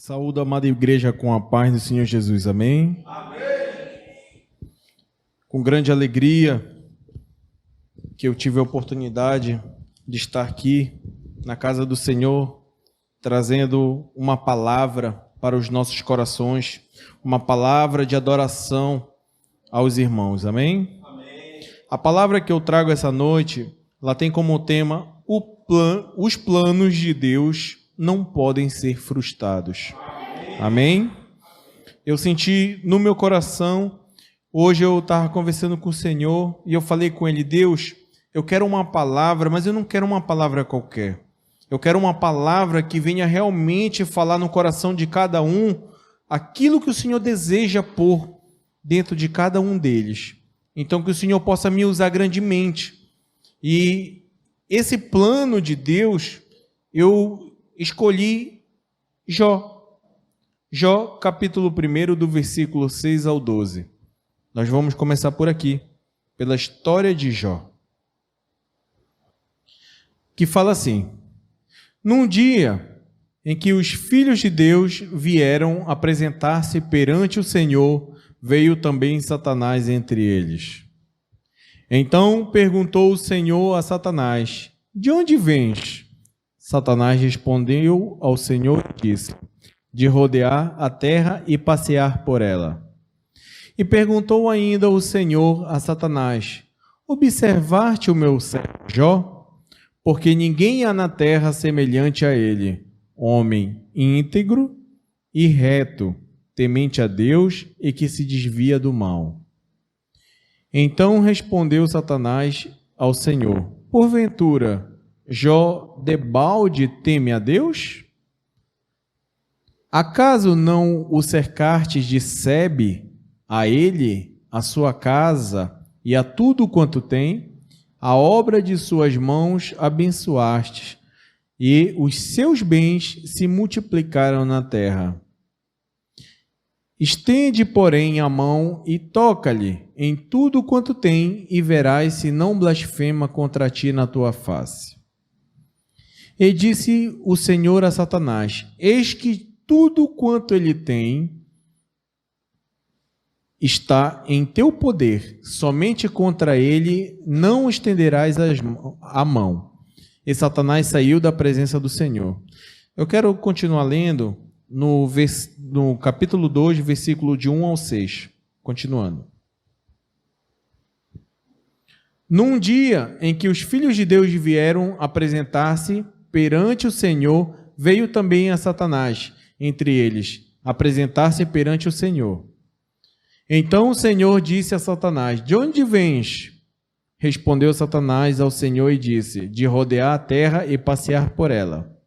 Saúdo a amada igreja com a paz do Senhor Jesus, amém? Amém. Com grande alegria que eu tive a oportunidade de estar aqui na casa do Senhor, trazendo uma palavra para os nossos corações, uma palavra de adoração aos irmãos, amém? Amém. A palavra que eu trago essa noite, ela tem como tema os planos de Deus não podem ser frustrados. Amém? Eu senti no meu coração, hoje eu estava conversando com o Senhor e eu falei com Ele: Deus, eu quero uma palavra, mas eu não quero uma palavra qualquer. Eu quero uma palavra que venha realmente falar no coração de cada um aquilo que o Senhor deseja pôr dentro de cada um deles. Então que o Senhor possa me usar grandemente. E esse plano de Deus, eu escolhi Jó. Jó, capítulo 1, do versículo 6 ao 12. Nós vamos começar por aqui, pela história de Jó, que fala assim: num dia em que os filhos de Deus vieram apresentar-se perante o Senhor, veio também Satanás entre eles. Então perguntou o Senhor a Satanás: de onde vens? Satanás respondeu ao Senhor e disse: de rodear a terra e passear por ela. E perguntou ainda o Senhor a Satanás: observaste o meu servo Jó? Porque ninguém há na terra semelhante a ele, homem íntegro e reto, temente a Deus e que se desvia do mal. Então respondeu Satanás ao Senhor: porventura Jó debalde teme a Deus? Acaso não o cercastes de sebe a ele, a sua casa e a tudo quanto tem? A obra de suas mãos abençoastes, e os seus bens se multiplicaram na terra. Estende, porém, a mão e toca-lhe em tudo quanto tem, e verás se não blasfema contra ti na tua face. E disse o Senhor a Satanás: eis que tudo quanto ele tem está em teu poder, somente contra ele não estenderás a mão. E Satanás saiu da presença do Senhor. Eu quero continuar lendo no capítulo 2, versículo de 1 ao 6. Continuando. Num dia em que os filhos de Deus vieram apresentar-se perante o Senhor, veio também a Satanás entre eles, apresentar-se perante o Senhor. Então o Senhor disse a Satanás: de onde vens? Respondeu Satanás ao Senhor e disse: de rodear a terra e passear por ela.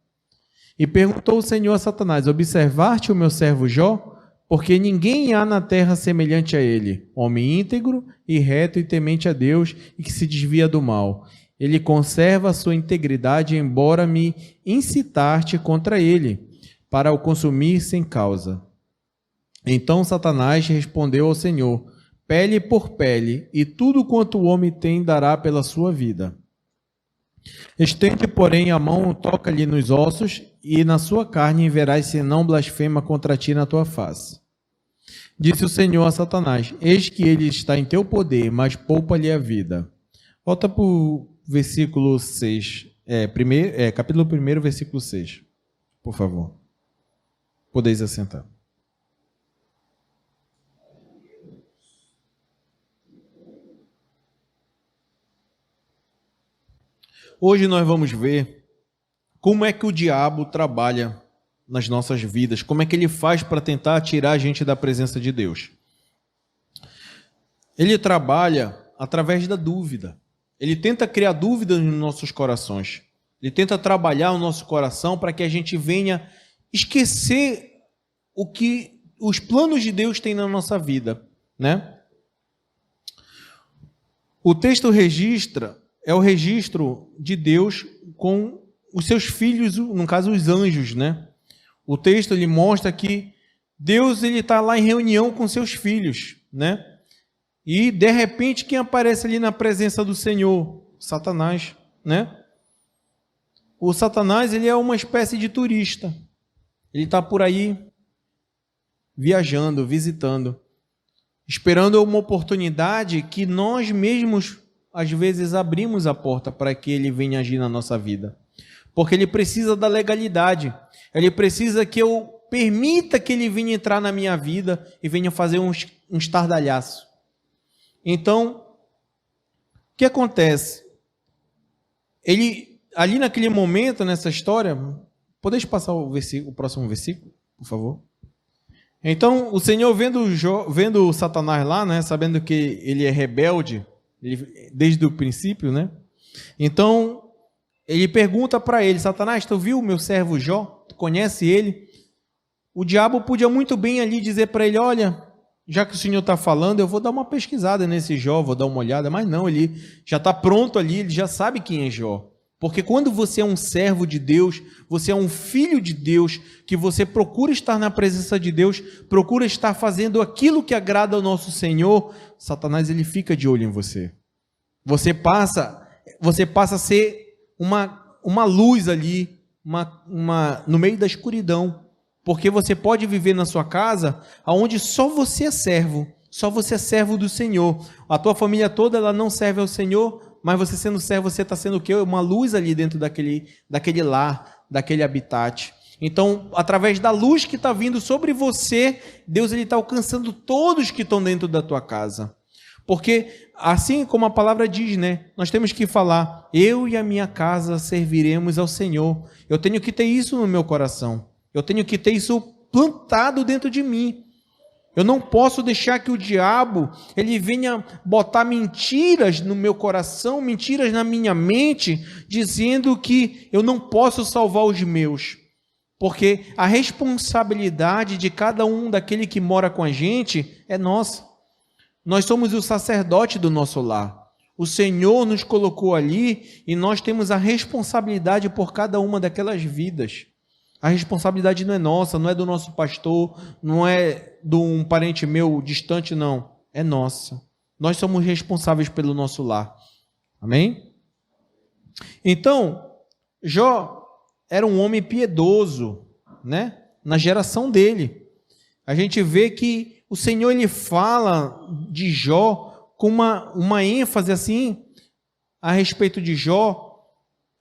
E perguntou o Senhor a Satanás: observaste o meu servo Jó? Porque ninguém há na terra semelhante a ele, homem íntegro e reto e temente a Deus e que se desvia do mal. Ele conserva a sua integridade, embora me incitaste contra ele, para o consumir sem causa. Então Satanás respondeu ao Senhor: pele por pele, e tudo quanto o homem tem dará pela sua vida. Estende, porém, a mão, toca-lhe nos ossos, e na sua carne e verás se não blasfema contra ti na tua face. Disse o Senhor a Satanás: eis que ele está em teu poder, mas poupa-lhe a vida. Volta para o versículo 6, capítulo 1, versículo 6, por favor. Podeis assentar. Hoje nós vamos ver como é que o diabo trabalha nas nossas vidas, como é que ele faz para tentar tirar a gente da presença de Deus. Ele trabalha através da dúvida. Ele tenta criar dúvidas nos nossos corações. Ele tenta trabalhar o nosso coração para que a gente venha esquecer o que os planos de Deus têm na nossa vida, né? O texto é o registro de Deus com os seus filhos, no caso os anjos, né? O texto ele mostra que Deus ele está lá em reunião com seus filhos, né? E de repente quem aparece ali na presença do Senhor? Satanás, né? O Satanás ele é uma espécie de turista. Ele está por aí viajando, visitando, esperando uma oportunidade que nós mesmos, às vezes, abrimos a porta para que ele venha agir na nossa vida. Porque ele precisa da legalidade. Ele precisa que eu permita que ele venha entrar na minha vida e venha fazer um estardalhaço. Então, o que acontece? Ele, ali naquele momento, nessa história, podeis passar o próximo versículo, por favor? Então, o Senhor, vendo Satanás lá, né, sabendo que ele é rebelde, desde o princípio, né? Então, ele pergunta para ele: Satanás, tu viu o meu servo Jó? Tu conhece ele? O diabo podia muito bem ali dizer para ele: olha, já que o Senhor está falando, eu vou dar uma pesquisada nesse Jó, vou dar uma olhada. Mas não, ele já está pronto ali, ele já sabe quem é Jó. Porque quando você é um servo de Deus, você é um filho de Deus, que você procura estar na presença de Deus, procura estar fazendo aquilo que agrada ao nosso Senhor, Satanás ele fica de olho em você. Você passa a ser uma luz ali, no meio da escuridão. Porque você pode viver na sua casa onde só você é servo do Senhor. A tua família toda ela não serve ao Senhor, mas você sendo servo, você está sendo o quê? Uma luz ali dentro daquele lar, daquele habitat. Então, através da luz que está vindo sobre você, Deus está alcançando todos que estão dentro da tua casa. Porque, assim como a palavra diz, né? Nós temos que falar: eu e a minha casa serviremos ao Senhor. Eu tenho que ter isso no meu coração. Eu tenho que ter isso plantado dentro de mim. Eu não posso deixar que o diabo ele venha botar mentiras no meu coração, mentiras na minha mente, dizendo que eu não posso salvar os meus. Porque a responsabilidade de cada um daquele que mora com a gente é nossa. Nós somos o sacerdote do nosso lar. O Senhor nos colocou ali e nós temos a responsabilidade por cada uma daquelas vidas. A responsabilidade não é nossa, não é do nosso pastor, não é de um parente meu distante, não. É nossa. Nós somos responsáveis pelo nosso lar. Amém? Então, Jó era um homem piedoso, né? Na geração dele. A gente vê que o Senhor ele fala de Jó com uma ênfase assim a respeito de Jó.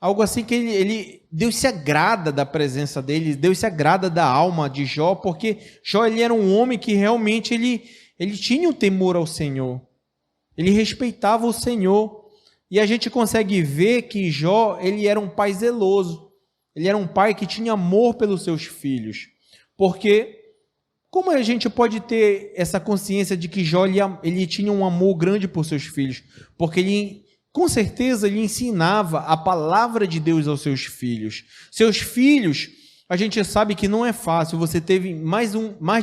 Algo assim que Deus se agrada da presença dele, Deus se agrada da alma de Jó, porque Jó ele era um homem que realmente ele tinha um temor ao Senhor, ele respeitava o Senhor, e a gente consegue ver que Jó ele era um pai zeloso, ele era um pai que tinha amor pelos seus filhos, porque como a gente pode ter essa consciência de que Jó ele tinha um amor grande por seus filhos? Porque com certeza ele ensinava a palavra de Deus aos seus filhos. Seus filhos, a gente sabe que não é fácil, você teve mais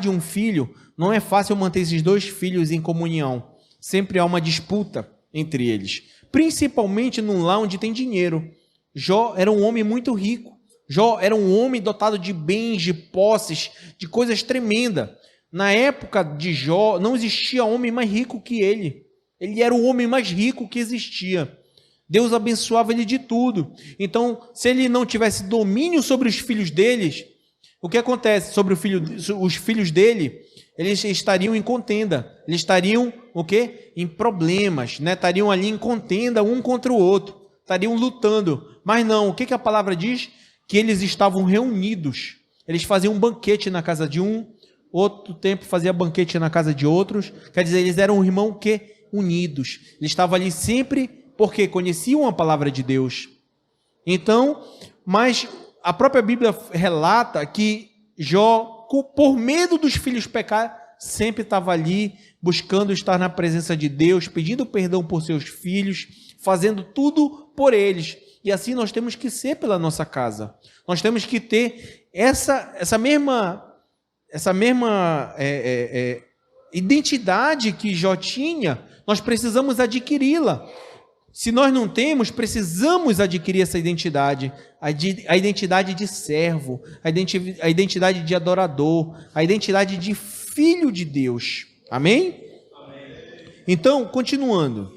de um filho, não é fácil manter esses dois filhos em comunhão. Sempre há uma disputa entre eles, principalmente num lar onde tem dinheiro. Jó era um homem muito rico. Jó era um homem dotado de bens, de posses, de coisas tremendas. Na época de Jó, não existia homem mais rico que ele. Ele era o homem mais rico que existia. Deus abençoava ele de tudo. Então, se ele não tivesse domínio sobre os filhos deles, o que acontece? Os filhos dele, eles estariam em contenda. Eles estariam, o quê? Em problemas, né? Estariam ali em contenda um contra o outro. Estariam lutando. Mas não, o que a palavra diz? Que eles estavam reunidos. Eles faziam um banquete na casa de um, outro tempo fazia banquete na casa de outros. Quer dizer, eles eram um irmão que unidos. Eles estavam ali sempre porque conheciam a palavra de Deus. Então, mas a própria Bíblia relata que Jó, por medo dos filhos pecar, sempre estava ali buscando estar na presença de Deus, pedindo perdão por seus filhos, fazendo tudo por eles. E assim nós temos que ser pela nossa casa. Nós temos que ter essa mesma identidade que Jó tinha. Nós precisamos adquiri-la. Se nós não temos, precisamos adquirir essa identidade. A identidade de servo, a identidade de adorador, a identidade de filho de Deus. Amém? Então, continuando.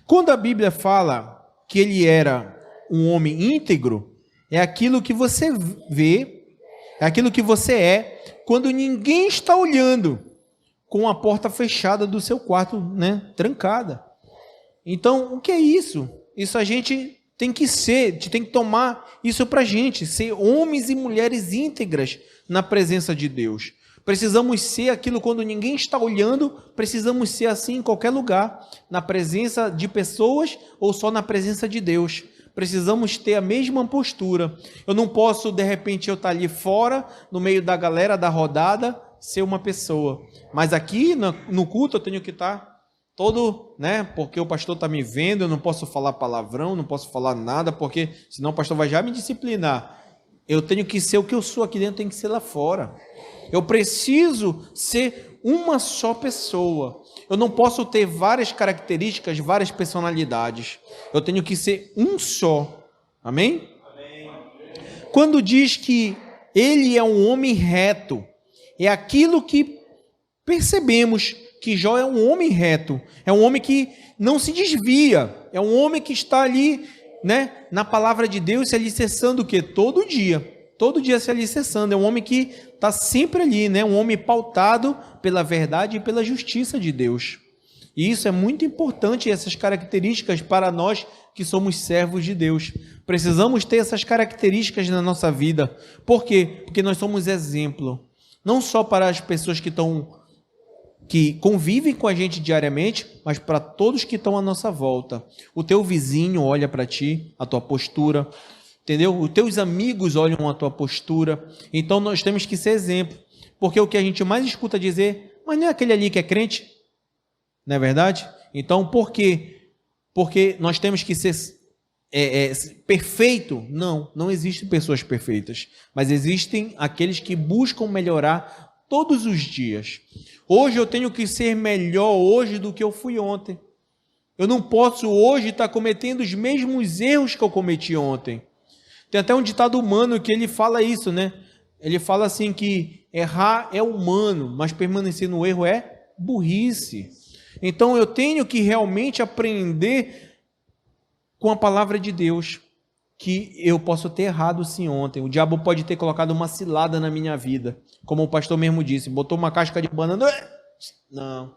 Quando a Bíblia fala que ele era um homem íntegro, é aquilo que você vê, é aquilo que você é quando ninguém está olhando, com a porta fechada do seu quarto, né, trancada. Então, o que é isso? Isso a gente tem que ser, tem que tomar isso para a gente, ser homens e mulheres íntegras na presença de Deus. Precisamos ser aquilo quando ninguém está olhando, precisamos ser assim em qualquer lugar, na presença de pessoas ou só na presença de Deus. Precisamos ter a mesma postura. Eu não posso, de repente, eu estar ali fora, no meio da galera da rodada, ser uma pessoa. Mas aqui no culto eu tenho que estar todo, né? Porque o pastor está me vendo, eu não posso falar palavrão, não posso falar nada, porque senão o pastor vai já me disciplinar. Eu tenho que ser o que eu sou aqui dentro, tem que ser lá fora. Eu preciso ser uma só pessoa. Eu não posso ter várias características, várias personalidades. Eu tenho que ser um só. Amém? Amém. Quando diz que ele é um homem reto, é aquilo que percebemos que Jó é um homem reto. É um homem que não se desvia. É um homem que está ali, né, na palavra de Deus, se alicerçando o quê? Todo dia se alicerçando. É um homem que está sempre ali, né? Um homem pautado pela verdade e pela justiça de Deus. E isso é muito importante, essas características para nós que somos servos de Deus. Precisamos ter essas características na nossa vida. Por quê? Porque nós somos exemplo. Não só para as pessoas que convivem com a gente diariamente, mas para todos que estão à nossa volta. O teu vizinho olha para ti, a tua postura, entendeu? Os teus amigos olham a tua postura. Então nós temos que ser exemplo. Porque o que a gente mais escuta dizer, mas não é aquele ali que é crente? Não é verdade? Então por quê? Porque nós temos que ser perfeito? Não existem pessoas perfeitas. Mas existem aqueles que buscam melhorar todos os dias. Hoje eu tenho que ser melhor hoje do que eu fui ontem. Eu não posso hoje estar cometendo os mesmos erros que eu cometi ontem. Tem até um ditado humano que ele fala isso, né? Ele fala assim que errar é humano, mas permanecer no erro é burrice. Então eu tenho que realmente aprender com a palavra de Deus que eu posso ter errado sim ontem. O diabo pode ter colocado uma cilada na minha vida. Como o pastor mesmo disse, botou uma casca de banana. Não,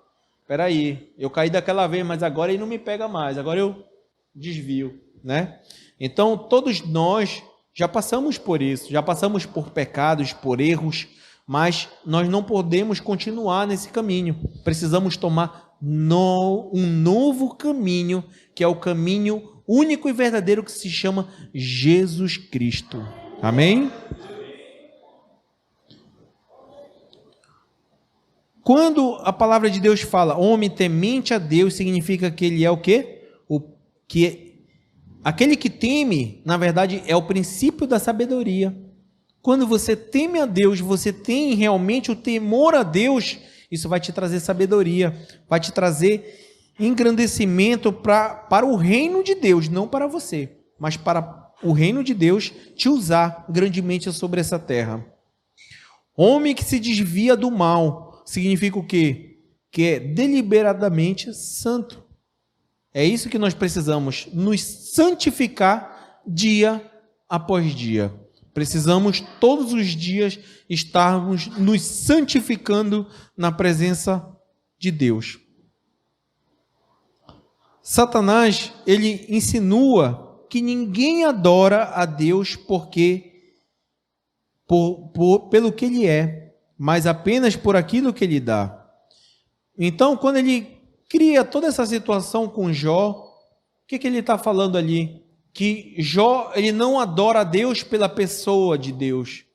peraí, eu caí daquela vez, mas agora ele não me pega mais, agora eu desvio, né? Então, todos nós já passamos por isso, já passamos por pecados, por erros, mas nós não podemos continuar nesse caminho. Precisamos tomar um novo caminho, que é o caminho único e verdadeiro que se chama Jesus Cristo. Amém? Quando a palavra de Deus fala homem temente a Deus, significa que ele é o quê? Aquele que teme, na verdade, é o princípio da sabedoria. Quando você teme a Deus, você tem realmente o temor a Deus, isso vai te trazer sabedoria, vai te trazer engrandecimento para o reino de Deus, não para você, mas para o reino de Deus te usar grandemente sobre essa terra. Homem que se desvia do mal, significa o quê? Que é deliberadamente santo. É isso que nós precisamos, nos santificar dia após dia. Precisamos todos os dias estarmos nos santificando na presença de Deus. Satanás, ele insinua que ninguém adora a Deus pelo que ele é, mas apenas por aquilo que ele dá. Então, quando ele cria toda essa situação com Jó, o que ele está falando ali? Que Jó, ele não adora a Deus pela pessoa de Deus,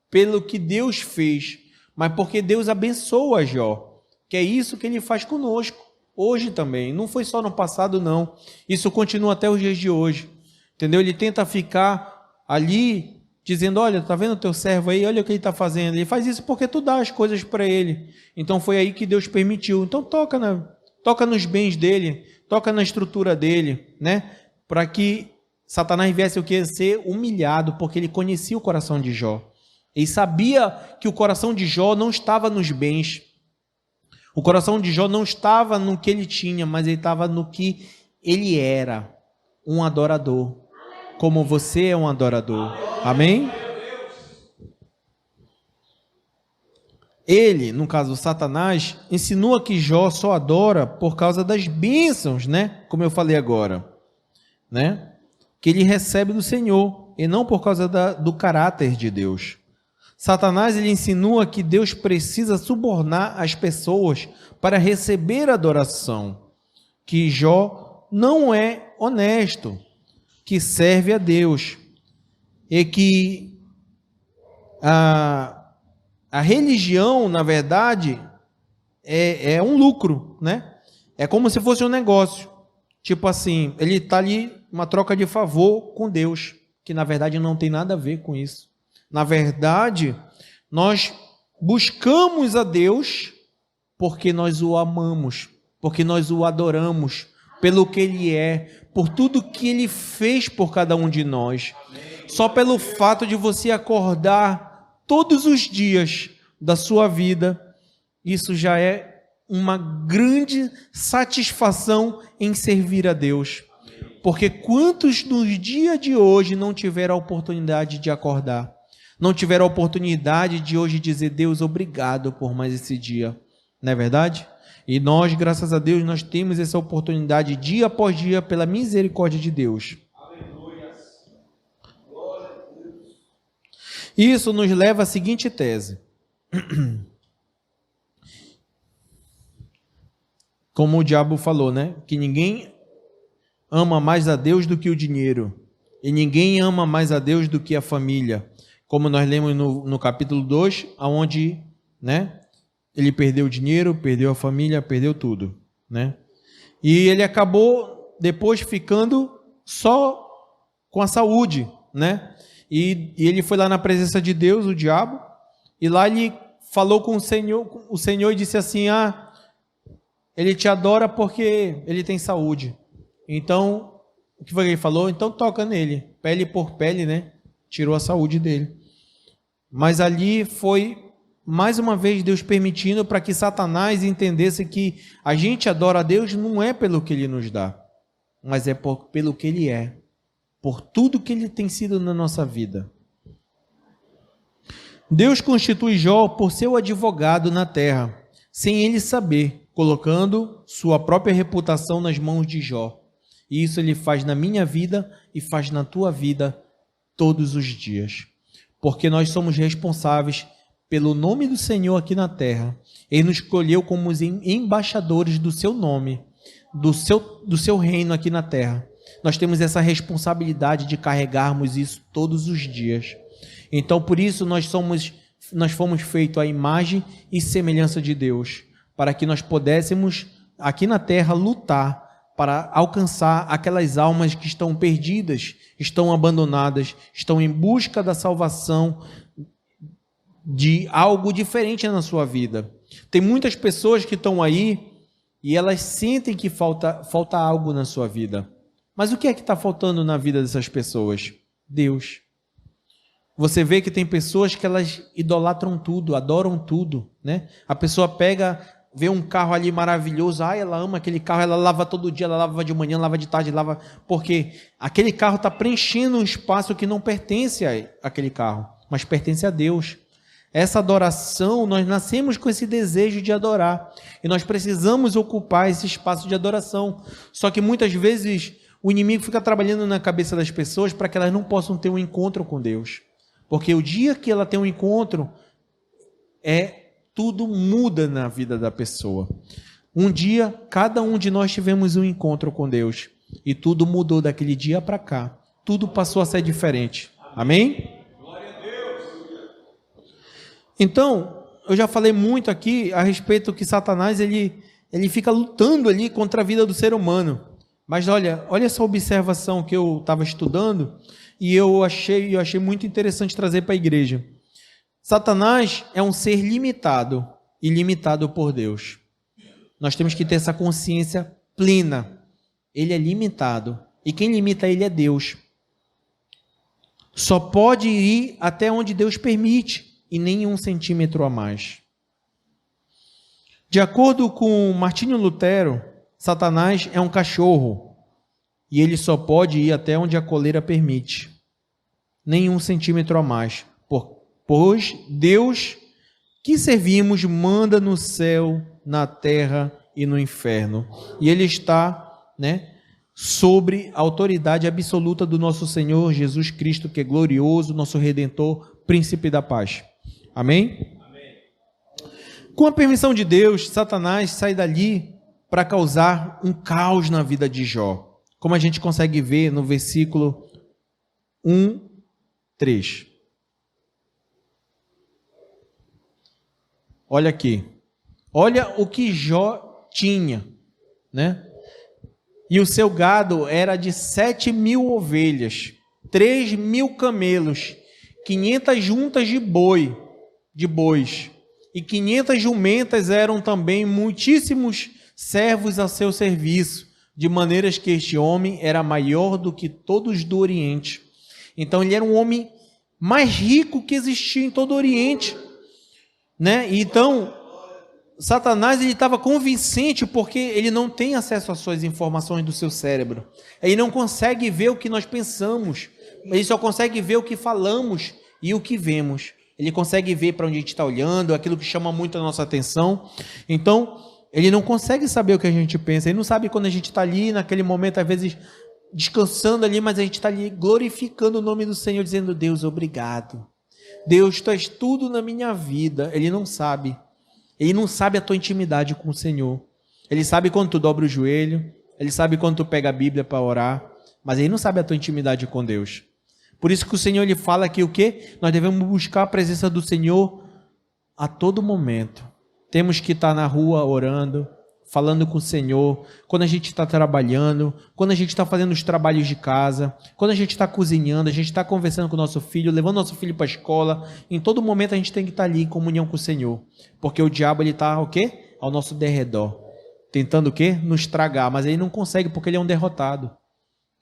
pelo que Deus fez, mas porque Deus abençoa Jó, que é isso que ele faz conosco, hoje também, não foi só no passado não, isso continua até os dias de hoje, entendeu? Ele tenta ficar ali, dizendo, olha, tá vendo o teu servo aí, olha o que ele está fazendo, ele faz isso porque tu dá as coisas para ele, então foi aí que Deus permitiu, então toca nos bens dele, toca na estrutura dele, né? Para que Satanás viesse o que? Ser humilhado, porque ele conhecia o coração de Jó. Ele sabia que o coração de Jó não estava nos bens. O coração de Jó não estava no que ele tinha, mas ele estava no que ele era, um adorador. Como você é um adorador. Amém? ele, no caso Satanás, insinua que Jó só adora por causa das bênçãos, né? Como eu falei agora, né? Que ele recebe do Senhor e não por causa do caráter de Deus. Satanás, ele insinua que Deus precisa subornar as pessoas para receber adoração, que Jó não é honesto, que serve a Deus e que a religião, na verdade, é um lucro, né? É como se fosse um negócio. Tipo assim, ele está ali, uma troca de favor com Deus, que na verdade não tem nada a ver com isso. Na verdade, nós buscamos a Deus porque nós o amamos, porque nós o adoramos, pelo que Ele é, por tudo que Ele fez por cada um de nós. Só pelo fato de você acordar todos os dias da sua vida, isso já é uma grande satisfação em servir a Deus. Porque quantos nos dias de hoje não tiveram a oportunidade de acordar? Não tiveram a oportunidade de hoje dizer: Deus, obrigado por mais esse dia. Não é verdade? E nós, graças a Deus, nós temos essa oportunidade dia após dia pela misericórdia de Deus. Isso nos leva à seguinte tese. Como o diabo falou, né? Que ninguém ama mais a Deus do que o dinheiro. E ninguém ama mais a Deus do que a família. Como nós lemos no capítulo 2, onde, né, ele perdeu o dinheiro, perdeu a família, perdeu tudo, né? E ele acabou depois ficando só com a saúde, né? E ele foi lá na presença de Deus, o diabo, e lá ele falou com o Senhor e disse assim: ele te adora porque ele tem saúde. Então, o que foi que ele falou? Então toca nele, pele por pele, né? Tirou a saúde dele. Mas ali foi, mais uma vez, Deus permitindo para que Satanás entendesse que a gente adora a Deus não é pelo que Ele nos dá, mas é pelo que Ele é, por tudo que Ele tem sido na nossa vida. Deus constitui Jó por seu advogado na terra, sem ele saber, colocando sua própria reputação nas mãos de Jó. E isso Ele faz na minha vida e faz na tua vida todos os dias. Porque nós somos responsáveis pelo nome do Senhor aqui na terra. Ele nos escolheu como os embaixadores do seu nome, do seu reino aqui na terra. Nós temos essa responsabilidade de carregarmos isso todos os dias. Então, por isso, nós fomos feitos à imagem e semelhança de Deus, para que nós pudéssemos, aqui na terra, lutar para alcançar aquelas almas que estão perdidas, estão abandonadas, estão em busca da salvação, de algo diferente na sua vida. Tem muitas pessoas que estão aí e elas sentem que falta algo na sua vida. Mas o que é que está faltando na vida dessas pessoas? Deus. Você vê que tem pessoas que elas idolatram tudo, adoram tudo, né? A pessoa vê um carro ali maravilhoso, ela ama aquele carro, ela lava todo dia, ela lava de manhã, lava de tarde, lava, porque aquele carro está preenchendo um espaço que não pertence àquele carro, mas pertence a Deus. Essa adoração, nós nascemos com esse desejo de adorar, e nós precisamos ocupar esse espaço de adoração. Só que muitas vezes o inimigo fica trabalhando na cabeça das pessoas para que elas não possam ter um encontro com Deus, porque o dia que ela tem um encontro, tudo muda na vida da pessoa. Um dia, cada um de nós tivemos um encontro com Deus, e tudo mudou daquele dia para cá. Tudo passou a ser diferente. Amém? Glória a Deus. Então, eu já falei muito aqui a respeito que Satanás ele fica lutando ali contra a vida do ser humano. Mas olha essa observação que eu estava estudando e eu achei muito interessante trazer para a igreja. Satanás é um ser limitado e limitado por Deus. Nós temos que ter essa consciência plena. Ele é limitado e quem limita ele é Deus. Só pode ir até onde Deus permite e nem 1 centímetro a mais. De acordo com Martinho Lutero, Satanás é um cachorro e ele só pode ir até onde a coleira permite, nem 1 centímetro a mais, pois Deus que servimos manda no céu, na terra e no inferno. E ele está, sobre a autoridade absoluta do nosso Senhor Jesus Cristo, que é glorioso, nosso Redentor, príncipe da paz. Amém? Amém. Com a permissão de Deus, Satanás sai dali para causar um caos na vida de Jó, como a gente consegue ver no versículo 1:3. Olha aqui. Olha o que Jó tinha, E o seu gado era de 7.000 ovelhas, 3.000 camelos, 500 juntas de bois, e 500 jumentas. Eram também muitíssimos servos a seu serviço, de maneiras que este homem era maior do que todos do Oriente. Então ele era um homem mais rico que existia em todo o Oriente, Então Satanás estava convincente, porque ele não tem acesso às suas informações do seu cérebro. Ele não consegue ver o que nós pensamos. Ele só consegue ver o que falamos e o que vemos. Ele consegue ver para onde a gente está olhando, aquilo que chama muito a nossa atenção. Então, ele não consegue saber o que a gente pensa. Ele não sabe quando a gente está ali, naquele momento, às vezes, descansando ali, mas a gente está ali glorificando o nome do Senhor, dizendo: Deus, obrigado. Deus, Tu és tudo na minha vida. Ele não sabe. Ele não sabe a tua intimidade com o Senhor. Ele sabe quando tu dobra o joelho, ele sabe quando tu pega a Bíblia para orar, mas ele não sabe a tua intimidade com Deus. Por isso que o Senhor ele fala aqui o quê? Nós devemos buscar a presença do Senhor a todo momento. Temos que estar na rua orando, falando com o Senhor, quando a gente está trabalhando, quando a gente está fazendo os trabalhos de casa, quando a gente está cozinhando, a gente está conversando com o nosso filho, levando nosso filho para a escola. Em todo momento a gente tem que estar ali em comunhão com o Senhor, porque o diabo ele está o quê? Ao nosso derredor, tentando o quê? Nos tragar, mas ele não consegue, porque ele é um derrotado.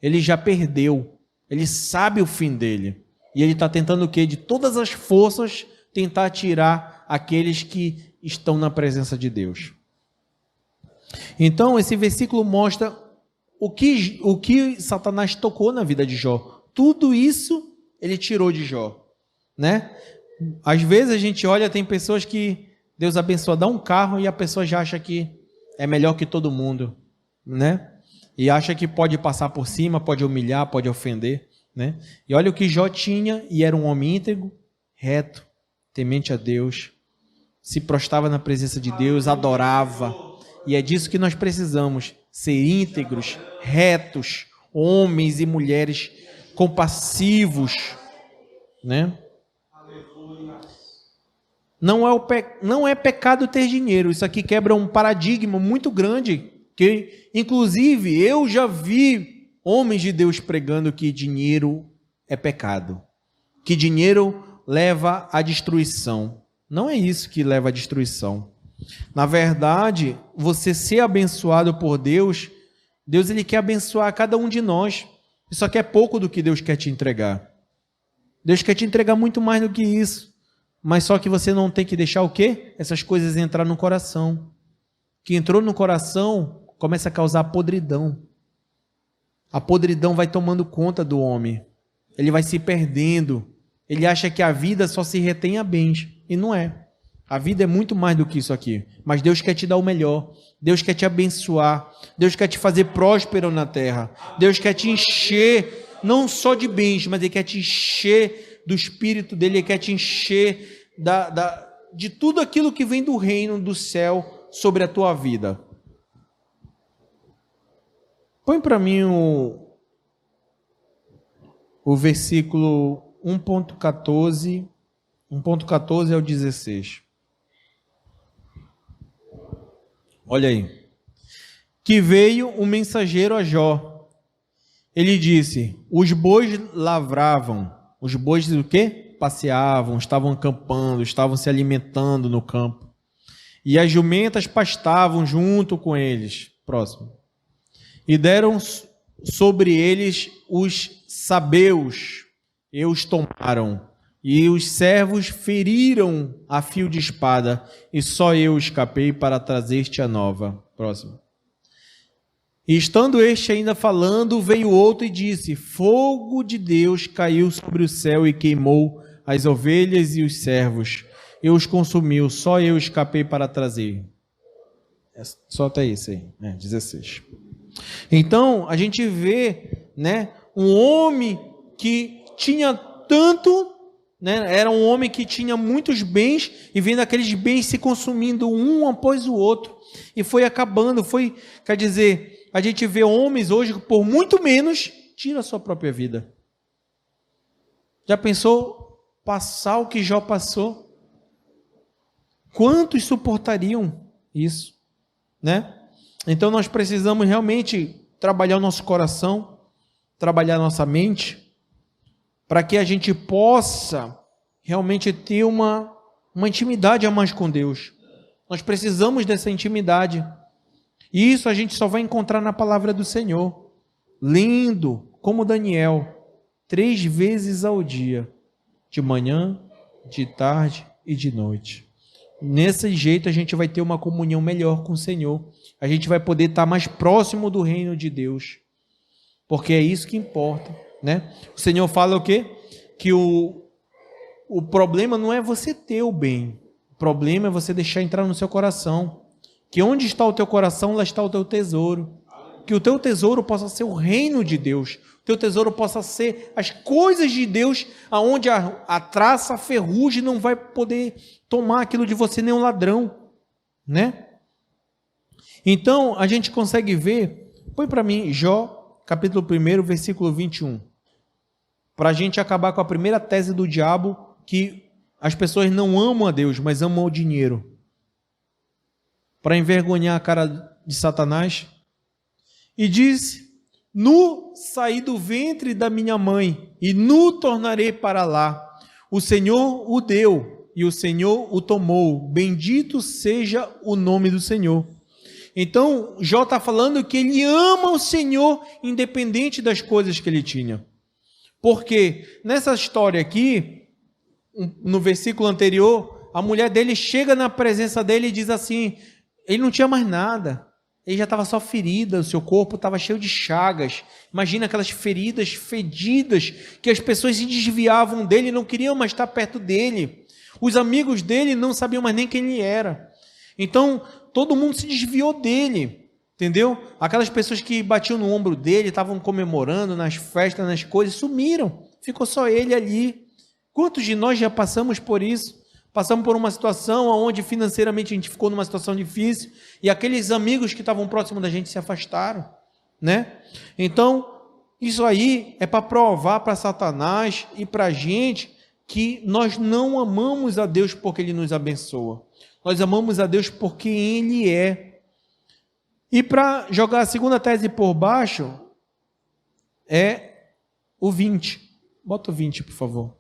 Ele já perdeu, ele sabe o fim dele, e ele está tentando o quê? De todas as forças tentar tirar aqueles que estão na presença de Deus. Então, esse versículo mostra o que Satanás tocou na vida de Jó. Tudo isso ele tirou de Jó, Às vezes a gente olha, tem pessoas que Deus abençoa, dá um carro e a pessoa já acha que é melhor que todo mundo, E acha que pode passar por cima, pode humilhar, pode ofender, E olha o que Jó tinha, e era um homem íntegro, reto, temente a Deus, se prostrava na presença de Deus, adorava. E é disso que nós precisamos, ser íntegros, retos, homens e mulheres compassivos, Não é pecado ter dinheiro. Isso aqui quebra um paradigma muito grande, que inclusive eu já vi homens de Deus pregando que dinheiro é pecado, que dinheiro leva à destruição. Não é isso que leva à destruição. Na verdade, você ser abençoado por Deus, Deus ele quer abençoar cada um de nós. Só que é pouco do que Deus quer te entregar. Deus quer te entregar muito mais do que isso. Mas só que você não tem que deixar o quê? Essas coisas entrar no coração. Que entrou no coração, começa a causar podridão. A podridão vai tomando conta do homem. Ele vai se perdendo. Ele acha que a vida só se retém a bens. E não é. A vida é muito mais do que isso aqui. Mas Deus quer te dar o melhor. Deus quer te abençoar. Deus quer te fazer próspero na terra. Deus quer te encher, não só de bens, mas Ele quer te encher do Espírito dEle. Ele quer te encher de tudo aquilo que vem do reino do céu sobre a tua vida. Põe para mim o versículo 1.14 ao 16. Olha aí. Que veio um mensageiro a Jó. Ele disse: os bois lavravam. Os bois o quê? Passeavam, estavam acampando, estavam se alimentando no campo. E as jumentas pastavam junto com eles. Próximo. E deram sobre eles os sabeus, e os tomaram. E os servos feriram a fio de espada, e só eu escapei para trazer-te a nova. Próximo. E estando este ainda falando, veio outro e disse: fogo de Deus caiu sobre o céu e queimou as ovelhas e os servos. e os consumiu, só eu escapei para trazer. Só até isso aí, 16. Então, a gente vê, né, um homem que tinha tanto, né, era um homem que tinha muitos bens, e vendo aqueles bens se consumindo um após o outro, e foi acabando, quer dizer, a gente vê homens hoje que por muito menos tira a sua própria vida. Já pensou passar o que Jó passou? Quantos suportariam isso, né? Então nós precisamos realmente trabalhar o nosso coração, trabalhar a nossa mente, para que a gente possa realmente ter uma intimidade a mais com Deus. Nós precisamos dessa intimidade. E isso a gente só vai encontrar na palavra do Senhor. Lendo, como Daniel, 3 vezes ao dia, de manhã, de tarde e de noite. Nesse jeito a gente vai ter uma comunhão melhor com o Senhor. A gente vai poder estar mais próximo do reino de Deus. Porque é isso que importa, né? O Senhor fala o quê? Que o problema não é você ter o bem. O problema é você deixar entrar no seu coração. Que onde está o teu coração, lá está o teu tesouro. Que o teu tesouro possa ser o reino de Deus. O teu tesouro possa ser as coisas de Deus, aonde a traça, a ferrugem não vai poder tomar aquilo de você, nem um ladrão, né? Então, a gente consegue ver, põe para mim Jó, capítulo 1, versículo 21, para a gente acabar com a primeira tese do diabo, que as pessoas não amam a Deus, mas amam o dinheiro. Para envergonhar a cara de Satanás. E disse: nu saí do ventre da minha mãe, e nu tornarei para lá. O Senhor o deu, e o Senhor o tomou. Bendito seja o nome do Senhor. Então, Jó está falando que ele ama o Senhor, independente das coisas que ele tinha. Porque nessa história aqui, no versículo anterior, a mulher dele chega na presença dele e diz assim, ele não tinha mais nada. Ele já estava só ferida, o seu corpo estava cheio de chagas. Imagina aquelas feridas fedidas, que as pessoas se desviavam dele, não queriam mais estar perto dele. Os amigos dele não sabiam mais nem quem ele era. Então, todo mundo se desviou dele, entendeu? Aquelas pessoas que batiam no ombro dele, estavam comemorando nas festas, nas coisas, sumiram. Ficou só ele ali. Quantos de nós já passamos por isso? Passamos por uma situação onde financeiramente a gente ficou numa situação difícil e aqueles amigos que estavam próximos da gente se afastaram, né? Então, isso aí é para provar para Satanás e para a gente que nós não amamos a Deus porque Ele nos abençoa. Nós amamos a Deus porque Ele é. E para jogar a segunda tese por baixo, é o 20. Bota o 20, por favor.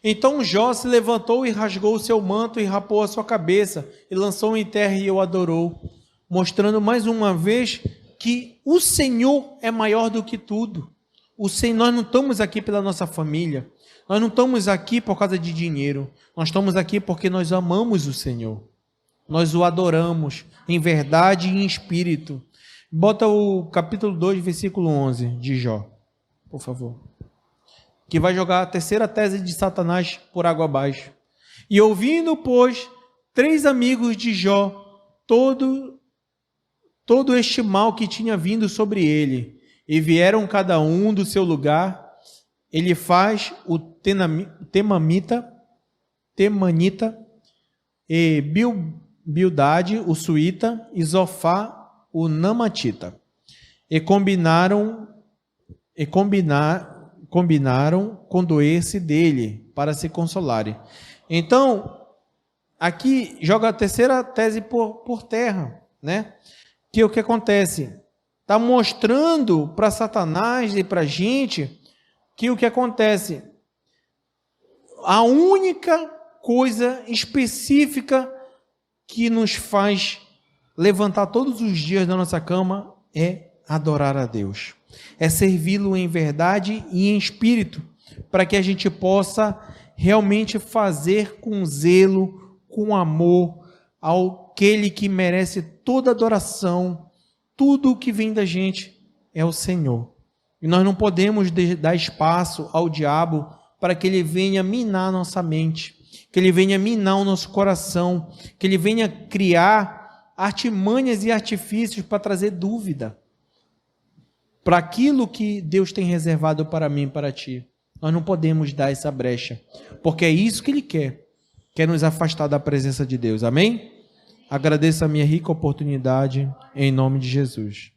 Então Jó se levantou e rasgou o seu manto e rapou a sua cabeça e lançou em terra e o adorou, mostrando mais uma vez que o Senhor é maior do que tudo. Nós não estamos aqui pela nossa família, nós não estamos aqui por causa de dinheiro, nós estamos aqui porque nós amamos o Senhor, nós o adoramos em verdade e em espírito. Bota o capítulo 2, versículo 11 de Jó, por favor. Que vai jogar a terceira tese de Satanás por água abaixo. E ouvindo, pois, 3 amigos de Jó, todo este mal que tinha vindo sobre ele, e vieram cada um do seu lugar, ele faz o Temanita, e Bildade, o Suíta, e Zofá, o Namatita. E combinaram condoer-se dele para se consolarem. Então, aqui joga a terceira tese por terra, né? Que o que acontece? Está mostrando para Satanás e para a gente que o que acontece? A única coisa específica que nos faz levantar todos os dias da nossa cama é adorar a Deus. É servi-lo em verdade e em espírito, para que a gente possa realmente fazer com zelo, com amor, aquele que merece toda adoração. Tudo o que vem da gente é o Senhor. E nós não podemos dar espaço ao diabo para que ele venha minar nossa mente, que ele venha minar o nosso coração, que ele venha criar artimanhas e artifícios para trazer dúvida para aquilo que Deus tem reservado para mim e para ti. Nós não podemos dar essa brecha, porque é isso que ele quer nos afastar da presença de Deus. Amém? Agradeço a minha rica oportunidade, em nome de Jesus.